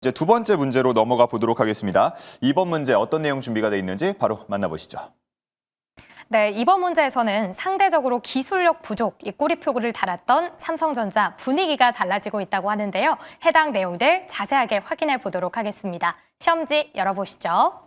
이제 두 번째 문제로 넘어가 보도록 하겠습니다. 이번 문제 어떤 내용 준비가 돼 있는지 바로 만나보시죠. 네, 이번 문제에서는 상대적으로 기술력 부족, 이 꼬리표를 달았던 삼성전자 분위기가 달라지고 있다고 하는데요. 해당 내용들 자세하게 확인해 보도록 하겠습니다. 시험지 열어보시죠.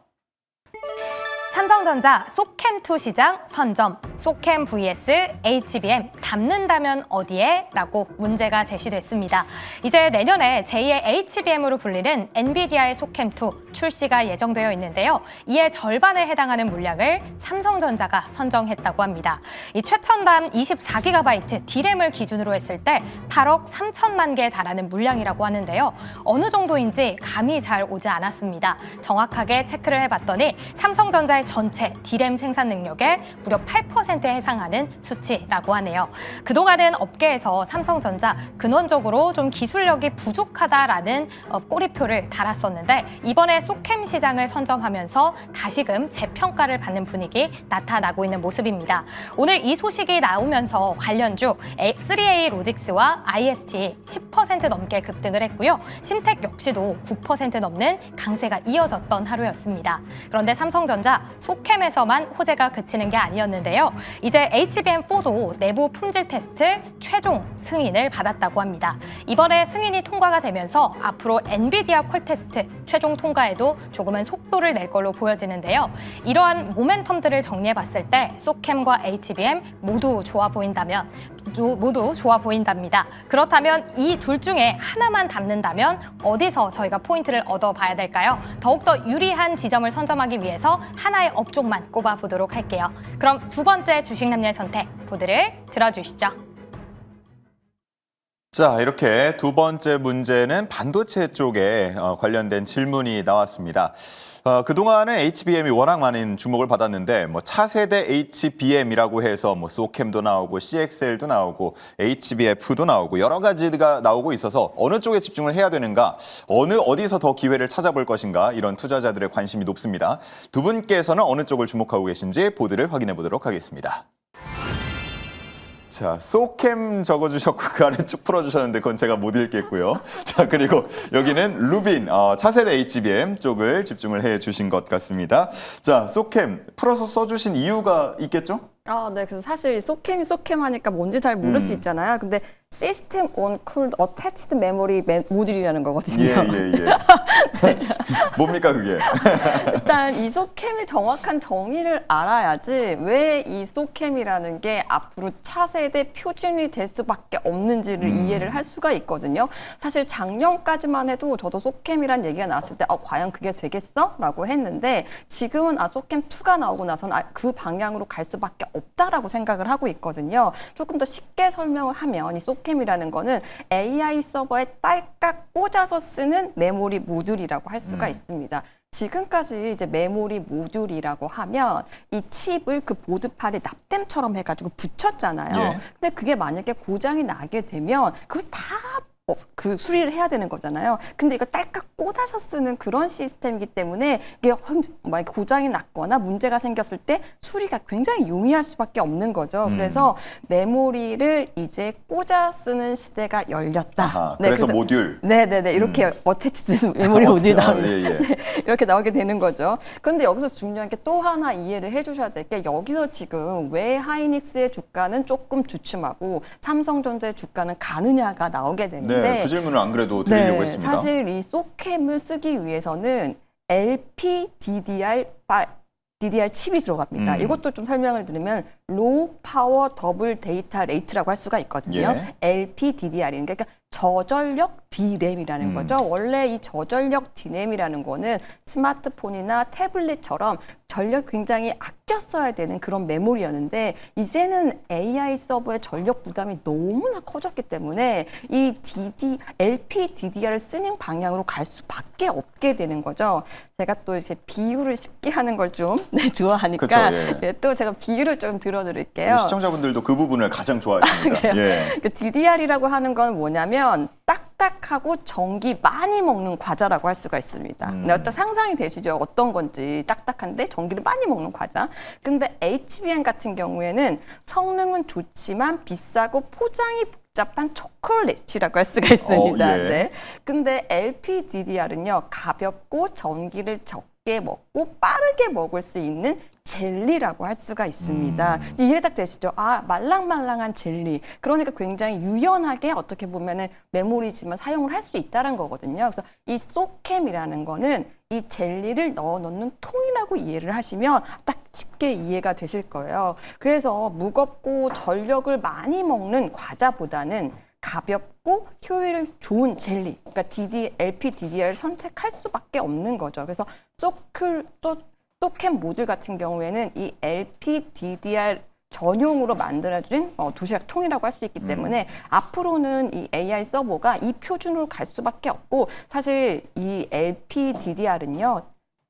삼성전자 소캠2 시장 선점, 소캠 vs HBM 담는다면 어디에? 라고 문제가 제시됐습니다. 이제 내년에 제2의 HBM으로 불리는 엔비디아의 소캠2 출시가 예정되어 있는데요. 이에 절반에 해당하는 물량을 삼성전자가 선정했다고 합니다. 이 최첨단 24GB D램을 기준으로 했을 때 8억 3천만 개에 달하는 물량이라고 하는데요. 어느 정도인지 감이 잘 오지 않았습니다. 정확하게 체크를 해봤더니 삼성전자의 전체 D램 생산 능력의 무려 8%에 해당하는 수치라고 하네요. 그동안은 업계에서 삼성전자 근원적으로 좀 기술력이 부족하다라는 꼬리표를 달았었는데 이번에 소캠 시장을 선점하면서 다시금 재평가를 받는 분위기 나타나고 있는 모습입니다. 오늘 이 소식이 나오면서 관련주 3A 로직스와 IST 10% 넘게 급등을 했고요. 심텍 역시도 9% 넘는 강세가 이어졌던 하루였습니다. 그런데 삼성전자 소캠에서만 호재가 그치는 게 아니었는데요. 이제 HBM4도 내부 품질 테스트 최종 승인을 받았다고 합니다. 이번에 승인이 통과가 되면서 앞으로 엔비디아 퀄 테스트 최종 통과에도 조금은 속도를 낼 걸로 보여지는데요. 이러한 모멘텀들을 정리해봤을 때 소캠과 HBM 모두 좋아 보인답니다. 그렇다면 이 둘 중에 하나만 담는다면 어디서 저희가 포인트를 얻어봐야 될까요? 더욱더 유리한 지점을 선점하기 위해서 하나의 업종만 꼽아보도록 할게요. 그럼 두 번째 주식 남녀의 선택 보드를 들어주시죠. 자, 이렇게 두 번째 문제는 반도체 쪽에 관련된 질문이 나왔습니다. 그동안은 HBM이 워낙 많은 주목을 받았는데 차세대 HBM이라고 해서 소캠도 나오고 CXL도 나오고 HBF도 나오고 여러 가지가 나오고 있어서 어느 쪽에 집중을 해야 되는가, 어디서 더 기회를 찾아볼 것인가 이런 투자자들의 관심이 높습니다. 두 분께서는 어느 쪽을 주목하고 계신지 보드를 확인해 보도록 하겠습니다. 자, 소캠 적어주셨고 그 아래 쭉 풀어주셨는데 그건 제가 못 읽겠고요. 자, 그리고 여기는 루빈, 차세대 HBM 쪽을 집중을 해주신 것 같습니다. 자, 소캠 풀어서 써주신 이유가 있겠죠? 네. 그래서 사실 소캠이 소캠 하니까 뭔지 잘 모를 수 있잖아요. 근데 시스템 온 쿨드 어태치드 메모리 모듈이라는 거거든요. 예. 네. 뭡니까 그게? 일단 이 소캠의 정확한 정의를 알아야지 왜 이 소캠이라는 게 앞으로 차세대 표준이 될 수밖에 없는지를 이해를 할 수가 있거든요. 사실 작년까지만 해도 저도 소캠이란 얘기가 나왔을 때 과연 그게 되겠어? 라고 했는데 지금은 소캠2가 나오고 나서는 그 방향으로 갈 수밖에 없다라고 생각을 하고 있거든요. 조금 더 쉽게 설명을 하면 이 소캠이라는 거는 AI 서버에 딸깍 꽂아서 쓰는 메모리 모듈이라고 할 수가 있습니다. 지금까지 이제 메모리 모듈이라고 하면 이 칩을 그 보드판에 납땜처럼 해가지고 붙였잖아요. 예. 근데 그게 만약에 고장이 나게 되면 그걸 다 수리를 해야 되는 거잖아요. 근데 이거 딸깍 꽂아서 쓰는 그런 시스템이기 때문에 이게 만약에 고장이 났거나 문제가 생겼을 때 수리가 굉장히 용이할 수밖에 없는 거죠. 그래서 메모리를 이제 꽂아 쓰는 시대가 열렸다. 그래서 모듈. 네네네. 이렇게 어태치드 메모리 모듈이 나옵니다. 예. 네, 이렇게 나오게 되는 거죠. 그런데 여기서 중요한 게 또 하나 이해를 해주셔야 될 게 여기서 지금 왜 하이닉스의 주가는 조금 주춤하고 삼성전자의 주가는 가느냐가 나오게 되는데 네, 그 질문을 안 그래도 드리려고 했습니다. 사실 이 소캠을 쓰기 위해서는 DDR 칩이 들어갑니다. 이것도 좀 설명을 드리면 로우 파워 더블 데이터 레이트라고 할 수가 있거든요. LPDDR이는 그러니까 저전력 D램이라는 거죠. 원래 이 저전력 D램이라는 거는 스마트폰이나 태블릿처럼 전력 굉장히 아껴 써야 되는 그런 메모리였는데 이제는 AI 서버의 전력 부담이 너무나 커졌기 때문에 이 LPDDR을 쓰는 방향으로 갈 수밖에 없게 되는 거죠. 제가 또 이제 비유를 쉽게 하는 걸 좀 좋아하니까 그쵸, 예. 네, 또 제가 비유를 좀 들어드릴게요. 시청자분들도 그 부분을 가장 좋아하십니다. 예. 그 DDR이라고 하는 건 뭐냐면 딱딱하고 전기 많이 먹는 과자라고 할 수가 있습니다. 근데 어떤 상상이 되시죠? 어떤 건지 딱딱한데 전기를 많이 먹는 과자. 근데 HBM 같은 경우에는 성능은 좋지만 비싸고 포장이 복잡한 초콜릿이라고 할 수가 있습니다. 예. 네. 근데 LPDDR은요, 가볍고 전기를 적게 먹고 빠르게 먹을 수 있는 젤리라고 할 수가 있습니다. 이해 딱 되시죠? 아, 말랑말랑한 젤리. 그러니까 굉장히 유연하게 어떻게 보면은 메모리지만 사용을 할 수 있다는 거거든요. 그래서 이 소캠이라는 거는 이 젤리를 넣는 통이라고 이해를 하시면 딱 쉽게 이해가 되실 거예요. 그래서 무겁고 전력을 많이 먹는 과자보다는 가볍고 효율 좋은 젤리, 그러니까 LPDDR을 선택할 수밖에 없는 거죠. 그래서 소캠 모듈 같은 경우에는 이 LPDDR 전용으로 만들어진 도시락 통이라고 할 수 있기 때문에 앞으로는 이 AI 서버가 이 표준으로 갈 수밖에 없고, 사실 이 LPDDR은요,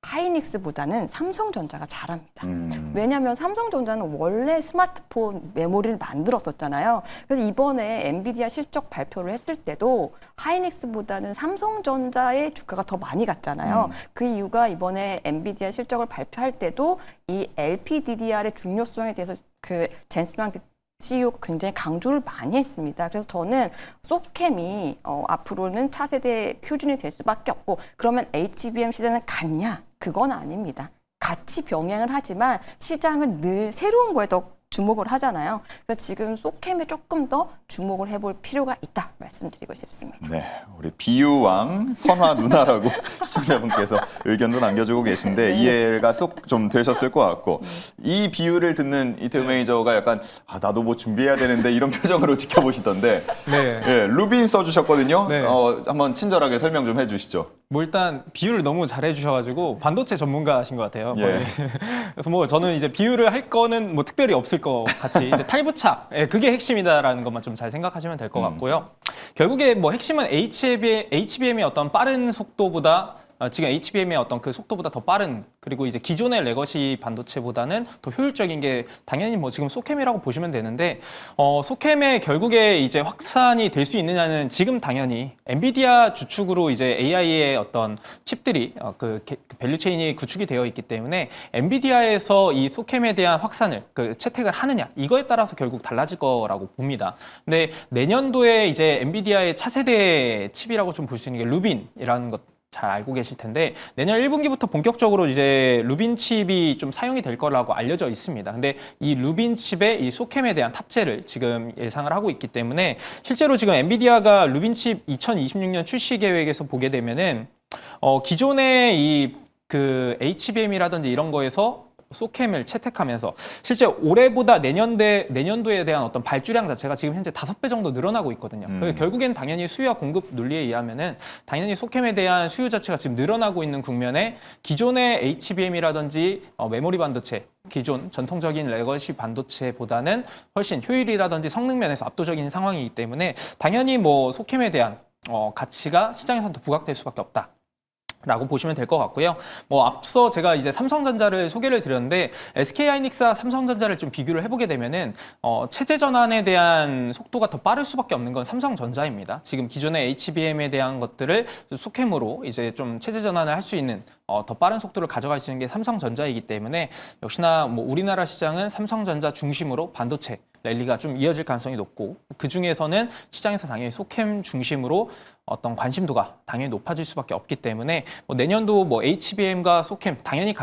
하이닉스보다는 삼성전자가 잘합니다. 왜냐하면 삼성전자는 원래 스마트폰 메모리를 만들었었잖아요. 그래서 이번에 엔비디아 실적 발표를 했을 때도 하이닉스보다는 삼성전자의 주가가 더 많이 갔잖아요. 그 이유가 이번에 엔비디아 실적을 발표할 때도 이 LPDDR의 중요성에 대해서 그 젠슨왕 CEO가 굉장히 강조를 많이 했습니다. 그래서 저는 소캠이 앞으로는 차세대 표준이 될 수밖에 없고, 그러면 HBM 시대는 갔냐? 그건 아닙니다. 같이 병행을 하지만 시장은 늘 새로운 거에 더 주목을 하잖아요. 그래서 지금 소캠에 조금 더 주목을 해볼 필요가 있다 말씀드리고 싶습니다. 네, 우리 비유왕 선화 누나라고 시청자분께서 의견도 남겨주고 계신데 이해가 쏙 좀 되셨을 것 같고, 이 비유를 듣는 이태우 매니저가 약간 나도 뭐 준비해야 되는데 이런 표정으로 지켜보시던데, 네. 예, 루빈 써주셨거든요. 네. 한번 친절하게 설명 좀 해주시죠. 뭐 일단 비유를 너무 잘해 주셔가지고 반도체 전문가신 것 같아요. 거의. 예. 그래서 뭐 저는 이제 비유를 할 거는 뭐 특별히 없을 것 같이 이제 탈부착, 그게 핵심이다라는 것만 좀 잘 생각하시면 될 것 같고요. 결국에 뭐 핵심은 HBM의 어떤 빠른 속도보다 지금 HBM의 어떤 그 속도보다 더 빠른, 그리고 이제 기존의 레거시 반도체보다는 더 효율적인 게 당연히 뭐 지금 소캠이라고 보시면 되는데, 소캠의 결국에 이제 확산이 될 수 있느냐는 지금 당연히 엔비디아 주축으로 이제 AI의 어떤 칩들이 그 밸류체인이 구축이 되어 있기 때문에 엔비디아에서 이 소캠에 대한 확산을 채택을 하느냐, 이거에 따라서 결국 달라질 거라고 봅니다. 근데 내년도에 이제 엔비디아의 차세대 칩이라고 좀 볼 수 있는 게 루빈이라는 것 잘 알고 계실 텐데, 내년 1분기부터 본격적으로 이제 루빈 칩이 좀 사용이 될 거라고 알려져 있습니다. 근데 이 루빈 칩의 이 소캠에 대한 탑재를 지금 예상을 하고 있기 때문에, 실제로 지금 엔비디아가 루빈 칩 2026년 출시 계획에서 보게 되면은 기존의 이 그 HBM이라든지 이런 거에서 소캠을 채택하면서 실제 올해보다 내년도에 대한 어떤 발주량 자체가 지금 현재 5배 정도 늘어나고 있거든요. 결국엔 당연히 수요와 공급 논리에 의하면은 당연히 소캠에 대한 수요 자체가 지금 늘어나고 있는 국면에 기존의 HBM이라든지 메모리 반도체, 기존 전통적인 레거시 반도체보다는 훨씬 효율이라든지 성능 면에서 압도적인 상황이기 때문에 당연히 뭐 소캠에 대한 가치가 시장에서 더 부각될 수밖에 없다 라고 보시면 될 것 같고요. 뭐 앞서 제가 이제 삼성전자를 소개를 드렸는데, SK하이닉스와 삼성전자를 좀 비교를 해보게 되면은 체제 전환에 대한 속도가 더 빠를 수밖에 없는 건 삼성전자입니다. 지금 기존의 HBM에 대한 것들을 소캠으로 이제 좀 체제 전환을 할 수 있는 더 빠른 속도를 가져갈 수 있는 게 삼성전자이기 때문에, 역시나 뭐 우리나라 시장은 삼성전자 중심으로 반도체 랠리가 좀 이어질 가능성이 높고, 그 중에서는 시장에서 당연히 소캠 중심으로 어떤 관심도가 당연히 높아질 수밖에 없기 때문에, 뭐 내년도 뭐 HBM과 소캠 당연히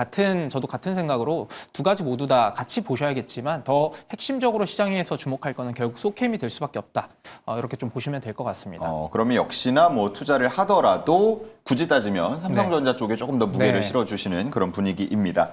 저도 같은 생각으로 두 가지 모두 다 같이 보셔야겠지만, 더 핵심적으로 시장에서 주목할 거는 결국 소캠이 될 수밖에 없다. 이렇게 좀 보시면 될 것 같습니다. 그러면 역시나 뭐 투자를 하더라도 굳이 따지면 삼성전자 쪽에 조금 더 무게를 네. 실어주시는 그런 분위기입니다.